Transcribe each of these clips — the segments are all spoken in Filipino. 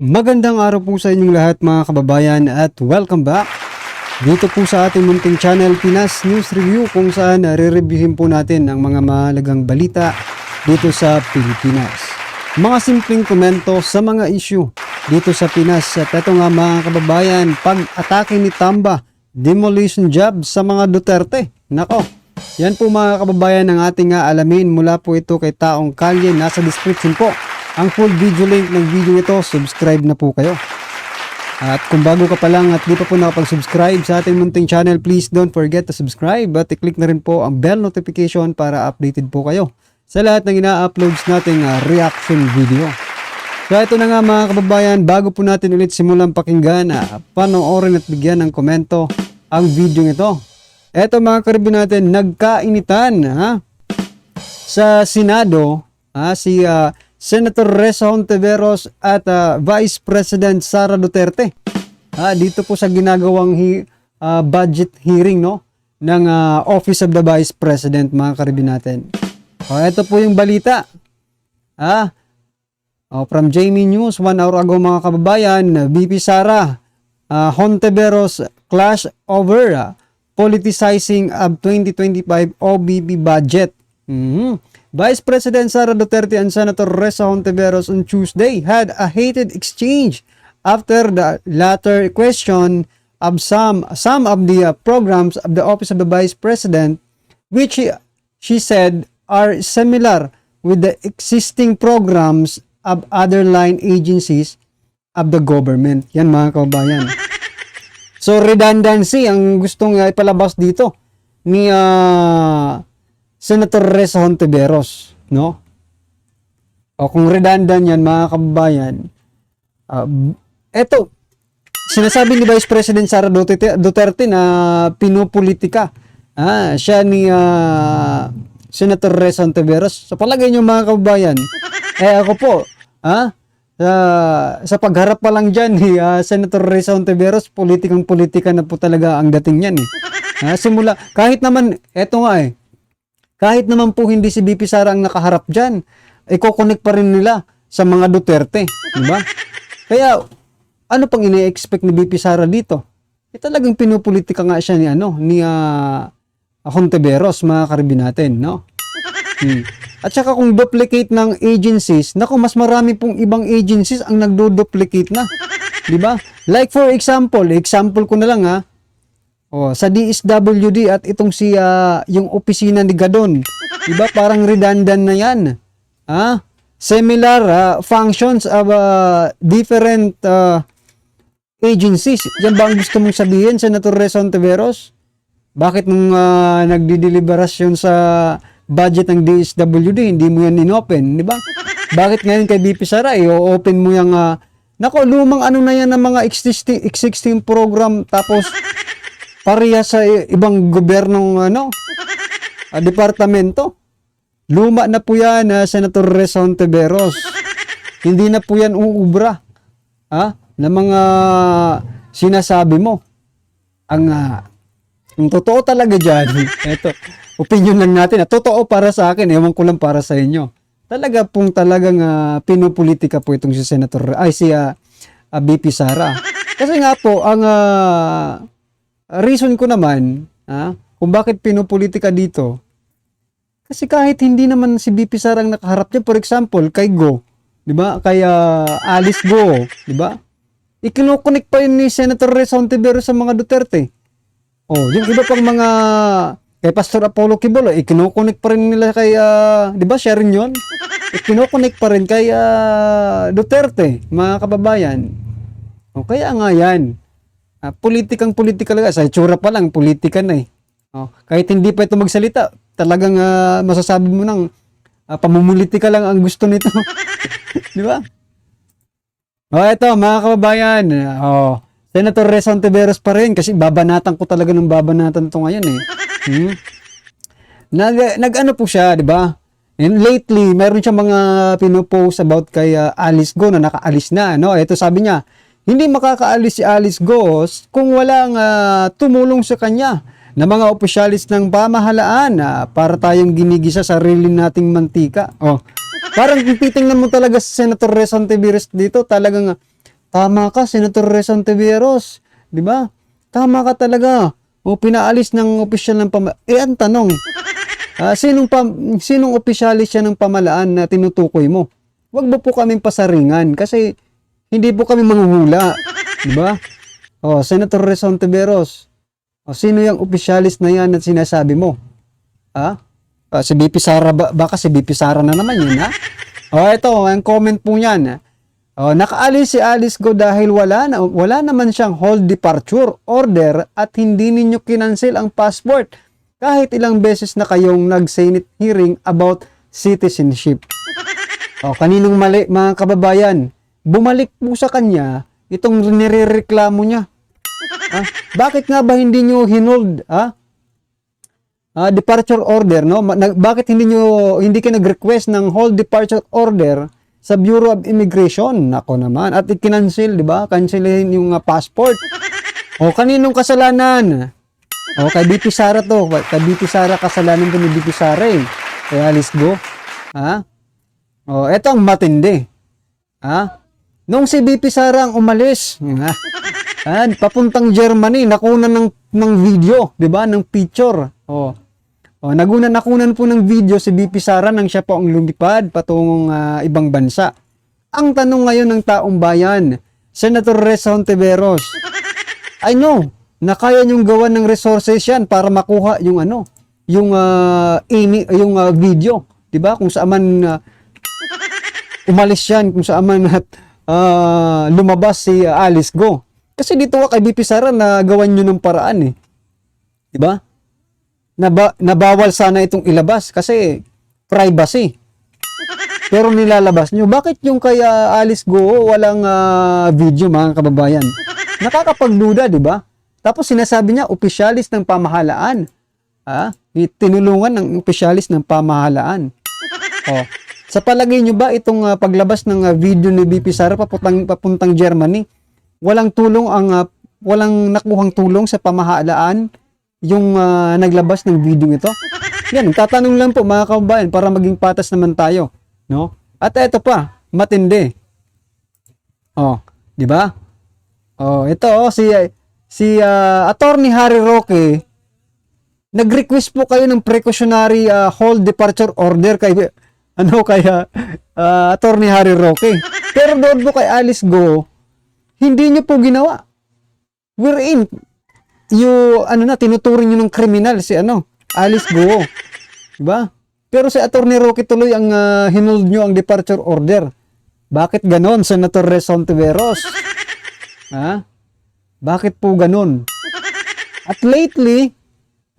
Magandang araw po sa inyong lahat mga kababayan at welcome back dito po sa ating munting channel Pinas News Review, kung saan re-reviewin po natin ang mga mahalagang balita dito sa Pilipinas. Mga simpleng komento sa mga issue dito sa Pinas. At ito nga mga kababayan, pag-atake ni Tamba, demolition job sa mga Duterte. Nako, yan po mga kababayan ang ating alamin mula po ito kay Taong Kalye. Nasa description po ang full video link ng video ito. Subscribe na po kayo. At kung bago ka pa lang at di pa po nakapag-subscribe sa ating munting channel, please don't forget to subscribe at i-click na rin po ang bell notification para updated po kayo sa lahat ng ina-uploads nating reaction video. So ito na nga mga kababayan, bago po natin ulit simulang pakinggan, panoorin at bigyan ng komento ang video ito. Ito mga karibin natin, nagkainitan sa Senado si Senator Ressa Hontiveros at Vice President Sara Duterte. Dito po sa ginagawang budget hearing ng Office of the Vice President mga karibin natin. Ito po yung balita. From Jamie News, 1 hour ago mga kababayan, VP Sara Hontiveros clash over politicizing of 2025 OBP budget. Vice President Sara Duterte and Senator Ressa Hontiveros on Tuesday had a heated exchange after the latter question of some of the programs of the Office of the Vice President, which she said are similar with the existing programs of other line agencies of the government. Yan mga kababayan. So redundancy ang gustong ipalabas dito ni Senator Ressa Hontiveros, no? O kung redundant yan mga kababayan, eto, sinasabi ni Vice President Sara Duterte na pinupolitika siya ni Senator Ressa Hontiveros. Sa palagay nyo mga kababayan, ako po, sa pagharap pa lang dyan ni Senator Ressa Hontiveros, politikang-politika na po talaga ang dating yan. Simula, kahit naman, eto nga kahit naman po hindi si VP Sara ang nakaharap dyan, i-connect pa rin nila sa mga Duterte. Diba? Kaya, ano pang ine-expect ni VP Sara dito? Talagang pinupolitika nga siya ni Hontiveros, mga karibin natin, no? At saka kung duplicate ng agencies, naku, mas marami pong ibang agencies ang nagdo-duplicate na. Diba? Like for example ko na lang sa DSWD at itong yung opisina ni Gadon. Diba? Parang redundant na yan. Similar functions of different agencies. Yan ba ang gusto mong sabihin, Senator Ressa Hontiveros? Bakit nung nagdideliberasyon sa budget ng DSWD, hindi mo yan inopen, di ba? Bakit ngayon kay VP Sara, i-open mo yung lumang na yan ng mga existing program, tapos pareha sa ibang gobyernong departamento. Luma na po yan, Senator Ressa Hontiveros. Hindi na po yan uubra na mga sinasabi mo. Ang totoo talaga dyan, eto, opinion lang natin. Totoo para sa akin, ewan ko lang para sa inyo. Talagang pinupolitika po itong si VP Sara. Kasi nga po, ang reason ko naman, kung bakit pinupolitika dito, kasi kahit hindi naman si VP Sara ang nakaharap niya, for example, kay Go, di ba? Kay Alice Go, di ba? Ikinokonek pa yun ni Senator Ressa Hontiveros sa mga Duterte. Yung iba pang mga, kay Pastor Apollo Quibolo, ikinokonek pa rin nila kay, di ba, siya rin yun? Ikinokonek pa rin kay Duterte, mga kababayan. Kaya nga yan. Politikang-politika lang. Sa itsura pa lang, politika na kahit hindi pa ito magsalita, talagang masasabi mo nang pamumulitika lang ang gusto nito. Di ba? Ito mga kababayan, Senator Ressa Hontiveros pa rin, kasi babanatan ko talaga ng babanatan ito ngayon Nag-ano po siya, di ba? And lately, mayroon siya mga pinopost about kay Alice Go na nakaalis na. Ito sabi niya, hindi makakaalis si Alice Go kung walang tumulong sa kanya na mga opisyalis ng pamahalaan para tayong ginigisa sa sarili nating mantika. Parang titingnan mo talaga si Senator Ressa Hontiveros dito, talagang Tama ka, Senator Rizal Tiveros. Di ba? Tama ka talaga. O pinaalis ng opisyal ng pamahalaan. Ang tanong, sinong opisyalis siya ng pamahalaan na tinutukoy mo? Huwag mo po kaming pasaringan kasi hindi po kami manghuhula. Di ba? Senator Rizal Tiveros. Sino yung opisyalis na yan at sinasabi mo? Si BP Sara, baka si BP Sara na naman yun, ha? Ito, ang comment po niyan. Nakaalis si Alice Go dahil wala naman siyang hold departure order at hindi ninyo kinansil ang passport kahit ilang beses na kayong nag-Senate hearing about citizenship. Kaninong mali, mga kababayan? Bumalik po sa kanya itong nirereklamo niya. Bakit nga ba hindi nyo hinold departure order, no? Bakit hindi ka nag-request ng hold departure order sa Bureau of Immigration? Nako naman, at i-cancel, di ba? Cancelin yung passport. Kaninong kasalanan? Kay BP Sara to. Kay BP Sara, kasalanan to ni BP Sara eh. Kay Alice Go. Eto ang matindi. Nung si BP Sara ang umalis, papuntang Germany, nakunan ng video, di ba? Ng picture. Nakunan po ng video si BP Sara nang siya po ang lumipad patungong ibang bansa. Ang tanong ngayon ng taong bayan, Senator Rizal Tiveros, I know na kaya niyong gawan ng resources yan para makuha yung video, 'di ba? Kung saan man umalis yan, kung saan man lumabas si Alice Go. Kasi dito kay BP Sara na gawan niyo ng paraan eh. 'Di ba? Nabawal sana itong ilabas kasi privacy. Pero nilalabas nyo. Bakit yung kay Alice Go walang video, mga kababayan? Nakakapagduda, di ba? Tapos sinasabi niya, opisyalis ng pamahalaan. Tinulungan ng opisyalis ng pamahalaan. Sa palagay nyo ba itong paglabas ng video ni BP Sara papuntang Germany, walang nakuhang tulong sa pamahalaan yung naglabas ng video ito? Yan, tatanong lang po, mga kababayan, para maging patas naman tayo, no? At ito pa, matindi. Di ba? Ito si Attorney Harry Roque, nag-request po kayo ng precautionary hold departure order kay Attorney Harry Roque. Pero doon po kay Alice Go, hindi niyo po ginawa. Wherein tinuturing niyo ng kriminal si Alice Go. Diba? Pero si Attorney Roque tuloy ang hinold niyo ang departure order. Bakit ganon, Senator Rizal Tiveros? Bakit po ganon? At lately,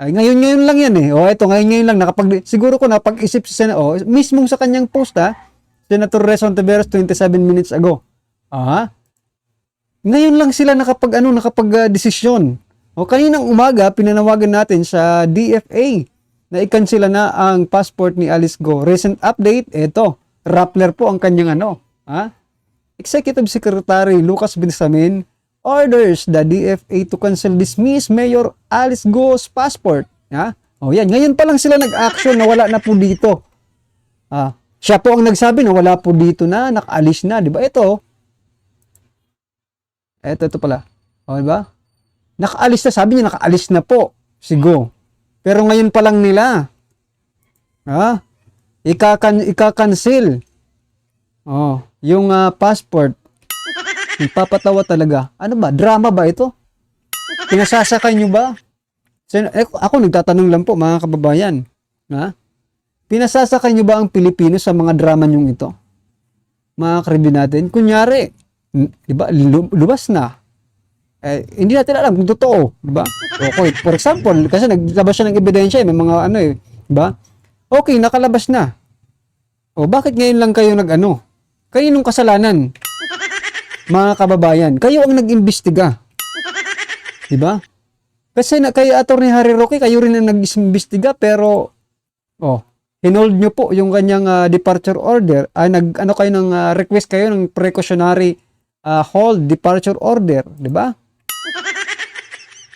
ngayon lang yan eh. Ngayon lang siguro ko napag-isip si Senator, mismong sa kanyang post Senator Rizal Tiveros 27 minutes ago. Ngayon lang sila nakapag-desisyon. Kaninang umaga, pinanawagan natin sa DFA na i-cancela na ang passport ni Alice Go. Recent update, eto, Rappler po ang kanyang Executive Secretary Lucas Bensamin orders the DFA to dismiss Mayor Alice Go's passport. Yan, ngayon pa lang sila nag-action na wala na po dito. Siya po ang nagsabi na wala po dito na, nakaalis na, di ba? Ito pala. Diba? Nakaalis na, sabi niya nakaalis na po si Go. Pero ngayon pa lang nila ika-cancel yung passport. Papatawa talaga. Ano ba? Drama ba ito? Pinasasakay nyo ba? Ako nagtatanong lang po, mga kababayan. Pinasasakay nyo ba ang Pilipino sa mga drama nyong ito? Mga karibin natin. Kunyari, diba, lubas na. Hindi natin alam kung totoo, di ba? Okay, for example, kasi naglabas siya ng ebidensya, may mga di ba? Okay, nakalabas na. Bakit ngayon lang kayo Kaninong kasalanan? Mga kababayan, kayo ang nag-imbestiga. Di ba? Kasi kay Attorney Harry Roque, kayo rin ang nag-imbestiga, pero hinold nyo po yung kanyang departure order. Kayo request kayo ng precautionary hold departure order, di ba?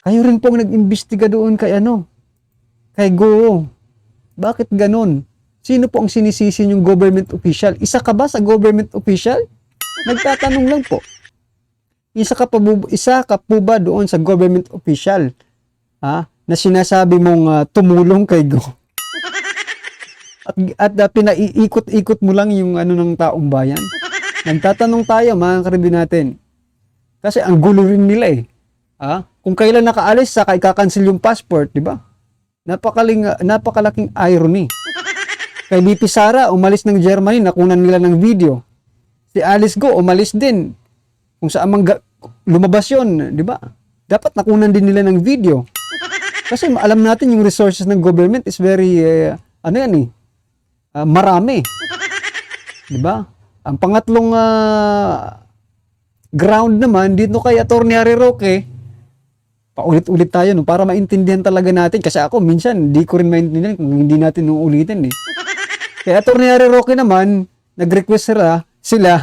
Kayo rin pong nag-imbestiga doon kay kay Go. Bakit ganon? Sino po ang sinisisi yung government official? Isa ka ba sa government official? Nagtatanong lang po. isa ka po ba doon sa government official na sinasabi mong tumulong kay Go? At pinaiikot-ikot mo lang yung ano ng taong bayan. Nagtatanong tayo mga karibin natin. Kasi ang gulo rin nila eh. Kung kailan nakaalis, saka ika-cancel yung passport, di ba? Napakalaking irony. Kay Lipi Sara, umalis ng Germany, nakunan nila ng video. Si Alice Go, umalis din. Kung saan lumabas yun, di ba? Dapat nakunan din nila ng video. Kasi alam natin yung resources ng government is very, marami. Di ba? Ang pangatlong ground naman, dito kay Atty. Harry Roque, paulit-ulit tayo no, para maintindihan talaga natin. Kasi ako, minsan, di ko rin maintindihan kung hindi natin uulitin eh. Kaya Atty. Harry Roque naman, nag-request sila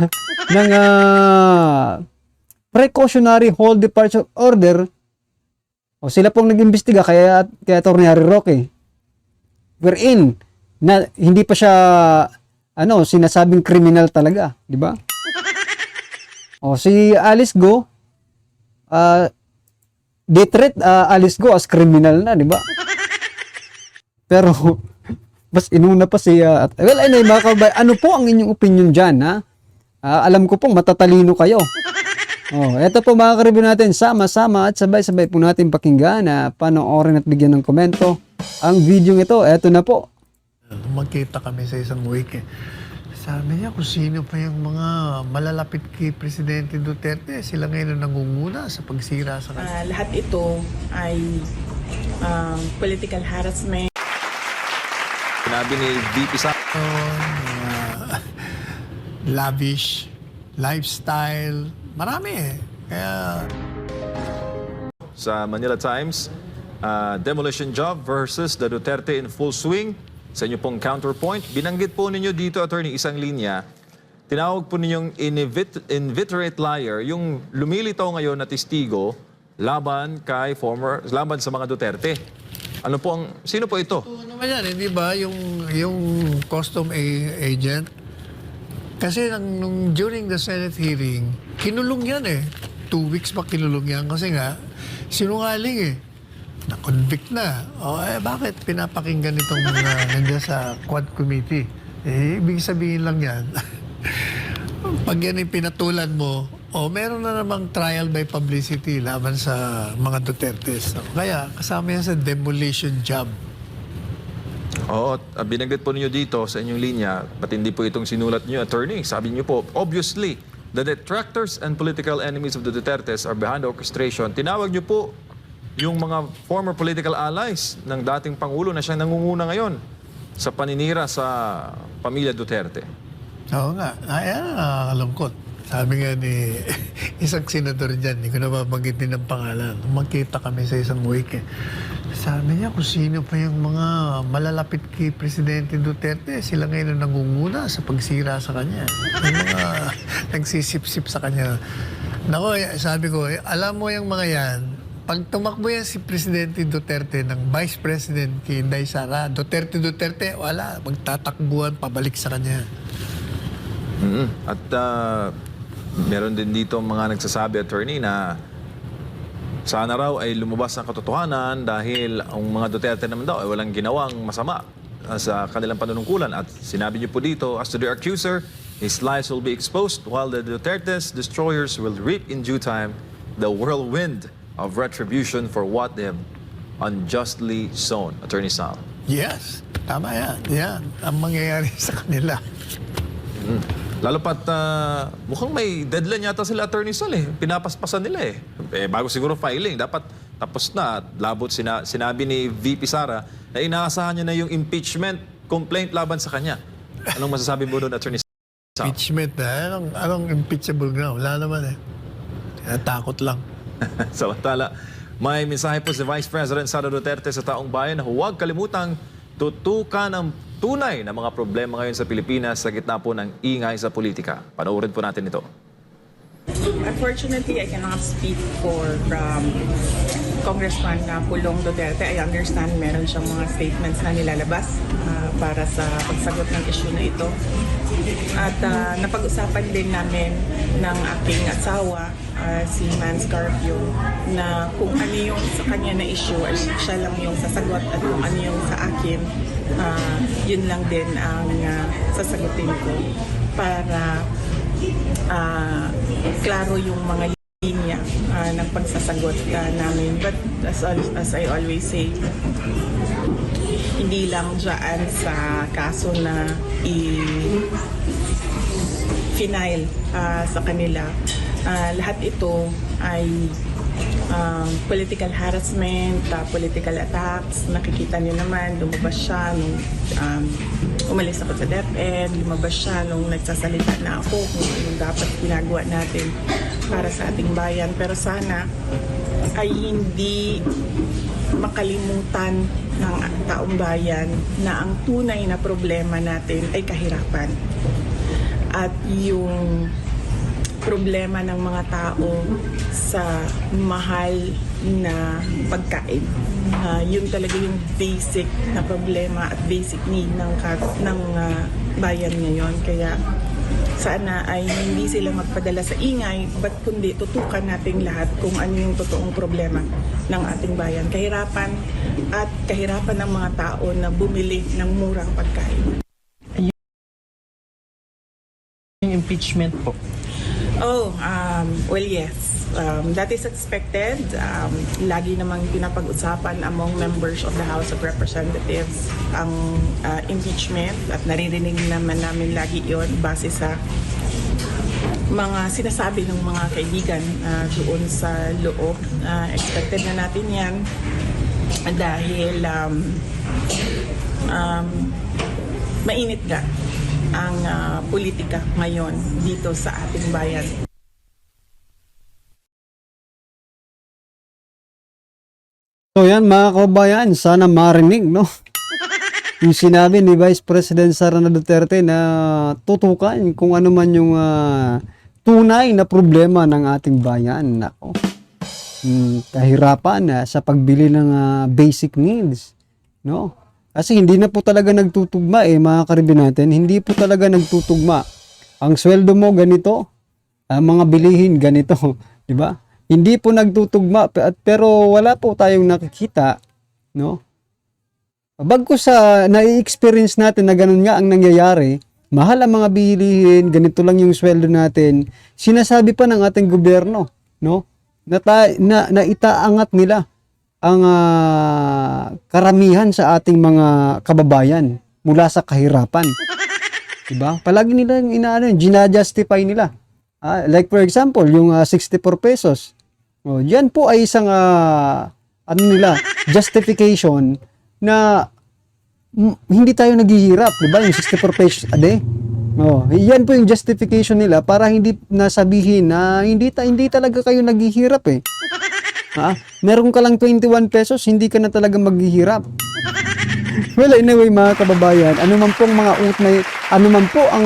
ng precautionary hold departure order. O sila pong nag-imbestiga kaya Atty. Harry Roque. Wherein, na hindi pa siya sinasabing criminal talaga, di ba? O si Alice Go, they treat Alice Go as criminal na, di ba? Pero mas inuna pa siya. Well, anyway, mga kababayan, ano po ang inyong opinion dyan, ha? Alam ko pong matatalino kayo. Eto po mga karibin natin, sama-sama at sabay-sabay po natin pakinggan na panoorin at bigyan ng komento ang video ito. Eto na po. Magkita kami sa isang week eh. Sabi niya kung sino pa yung mga malalapit kay Presidente Duterte, sila ngayon ang nangunguna sa pagsira sa kanya. Lahat ito ay political harassment. Sinabi ni VP Sara. Lavish, lifestyle, marami eh. Kaya Sa Manila Times, demolition job versus the Duterte in full swing. Sa inyo pong counterpoint, binanggit po ninyo dito, attorney, isang linya. Tinawag po ninyong inveterate liar, yung lumilitaw ngayon na testigo laban sa mga Duterte. Ano po sino po ito? ano naman yan, hindi ba? Yung custom agent. Kasi during the Senate hearing, kinulong yan eh. 2 weeks pa kinulong yan kasi nga, sinungaling eh. Na-convict na. Bakit pinapakinggan itong mga nandiyan sa Quad Committee? Ibig sabihin lang yan. Pag yan yung pinatulan mo, meron na namang trial by publicity laban sa mga Dutertes. Kaya kasama yan sa demolition job. Oo, binanggit po ninyo dito sa inyong linya, pati hindi po itong sinulat niyo, attorney. Sabi niyo po, obviously, the detractors and political enemies of the Dutertes are behind the orchestration. Tinawag niyo po yung mga former political allies ng dating Pangulo na siyang nangunguna ngayon sa paninira sa pamilya Duterte. Oo nga. Ayan, nakakalungkot. Sabi nga ni isang senador dyan, hindi ko na mabanggitin ng pangalan. Magkita kami sa isang week eh. Sabi niya kung sino pa yung mga malalapit kay Presidente Duterte, sila ngayon ang nangunguna sa pagsira sa kanya. Yung mga nagsisip-sip sa kanya. Nako, sabi ko, alam mo yung mga yan, pag tumakbo yan si Presidente Duterte ng Vice President kay Inday Sara, Duterte, wala, magtatakbuhan pabalik sa kanya. At meron din dito mga nagsasabi, attorney, na sana raw ay lumabas ang katotohanan dahil ang mga Duterte naman daw ay walang ginawang masama sa kanilang panunungkulan. At sinabi niyo po dito, as to the accuser, his lies will be exposed while the Duterte's destroyers will reap in due time the whirlwind of retribution for what they have unjustly sown. Attorney Sal. Yes, tama yan. Yan ang mangyayari sa kanila. Lalo pat mukhang may deadline yata sila, Attorney Sal eh. Pinapaspasan nila eh. Bago siguro filing, dapat tapos na. At labot sinabi ni VP Sara na inaasahan niya na yung impeachment complaint laban sa kanya. Anong masasabi mo doon, Attorney Sal? Impeachment na. Anong impeachable ground? Wala naman eh. Takot lang. Samantala, may mensahe po si Vice President Sara Duterte sa taong bayan na huwag kalimutang tutukan ang tunay na mga problema ngayon sa Pilipinas sa gitna po ng ingay sa politika. Panoorin po natin ito. Unfortunately, I cannot speak for Congressman Pulong Duterte, I understand meron siyang mga statements na nilalabas para sa pagsagot ng issue na ito. At napag-usapan din namin ng aking asawa, si Man Scarpio, na kung ano yung sa kanya na issue ay siya lang yung sasagot at kung ano yung sa akin, yun lang din ang sasagutin ko para klaro yung mga linya ng pagsasagot namin. But as I always say, hindi lang dyan sa kaso na i-final sa kanila. Lahat ito ay political harassment, political attacks. Nakikita niyo naman, lumabas siya nung umalis ako sa DepEd, lumabas siya nung nagsasalita na ako kung anong dapat ginagawa natin para sa ating bayan. Pero sana ay hindi makalimutan ng taong bayan na ang tunay na problema natin ay kahirapan. At yung problema ng mga tao sa mahal na pagkain. Yun talaga yung basic na problema at basic need ng bayan ngayon. Kaya sana ay hindi sila magpadala sa ingay, but kundi tutukan natin lahat kung ano yung totoong problema ng ating bayan. Kahirapan at kahirapan ng mga tao na bumili ng murang pagkain. Yung impeachment po. Well, yes. That is expected. Lagi namang pinapag-usapan among members of the House of Representatives ang impeachment at naririnig naman namin lagi yon base sa mga sinasabi ng mga kaibigan doon sa loob. Expected na natin yan dahil mainit nga ang politika ngayon dito sa ating bayan. So yan mga kababayan, sana marinig, no? Yung sinabi ni Vice President Sara Duterte na tutukan kung ano man yung tunay na problema ng ating bayan. Nako. Kahirapan sa pagbili ng basic needs, no? Kasi hindi na po talaga nagtutugma mga karibin natin. Hindi po talaga nagtutugma. Ang sweldo mo ganito, mga bilihin ganito, di ba? Hindi po nagtutugma pero wala po tayong nakikita, no? Bagkus sa nai-experience natin na ganun nga ang nangyayari, mahal ang mga bilihin, ganito lang yung sweldo natin. Sinasabi pa ng ating gobyerno, no? Na itaangat nila ang karamihan sa ating mga kababayan mula sa kahirapan. Diba? Palagi nila gina-justify nila. Like for example, yung 64 pesos. Yan po ay isang justification na hindi tayo naghihirap, diba? Yung 64 pesos a day. Yan po yung justification nila para hindi nasabihin na hindi talaga kayo naghihirap meron ka lang 21 pesos, hindi ka na talaga maghihirap. Well, anyway mga kababayan, ano man po ang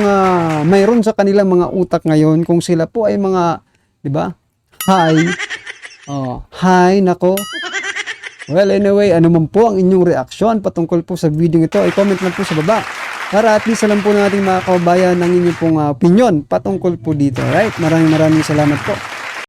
mayroon sa kanilang mga utak ngayon, kung sila po ay mga, di ba? Hi, nako. Well, anyway, ano man po ang inyong reaksyon patungkol po sa video ito, i-comment lang po sa baba. Para at least alam po natin mga kababayan ng inyong pong opinion patungkol po dito. Alright? Maraming salamat po.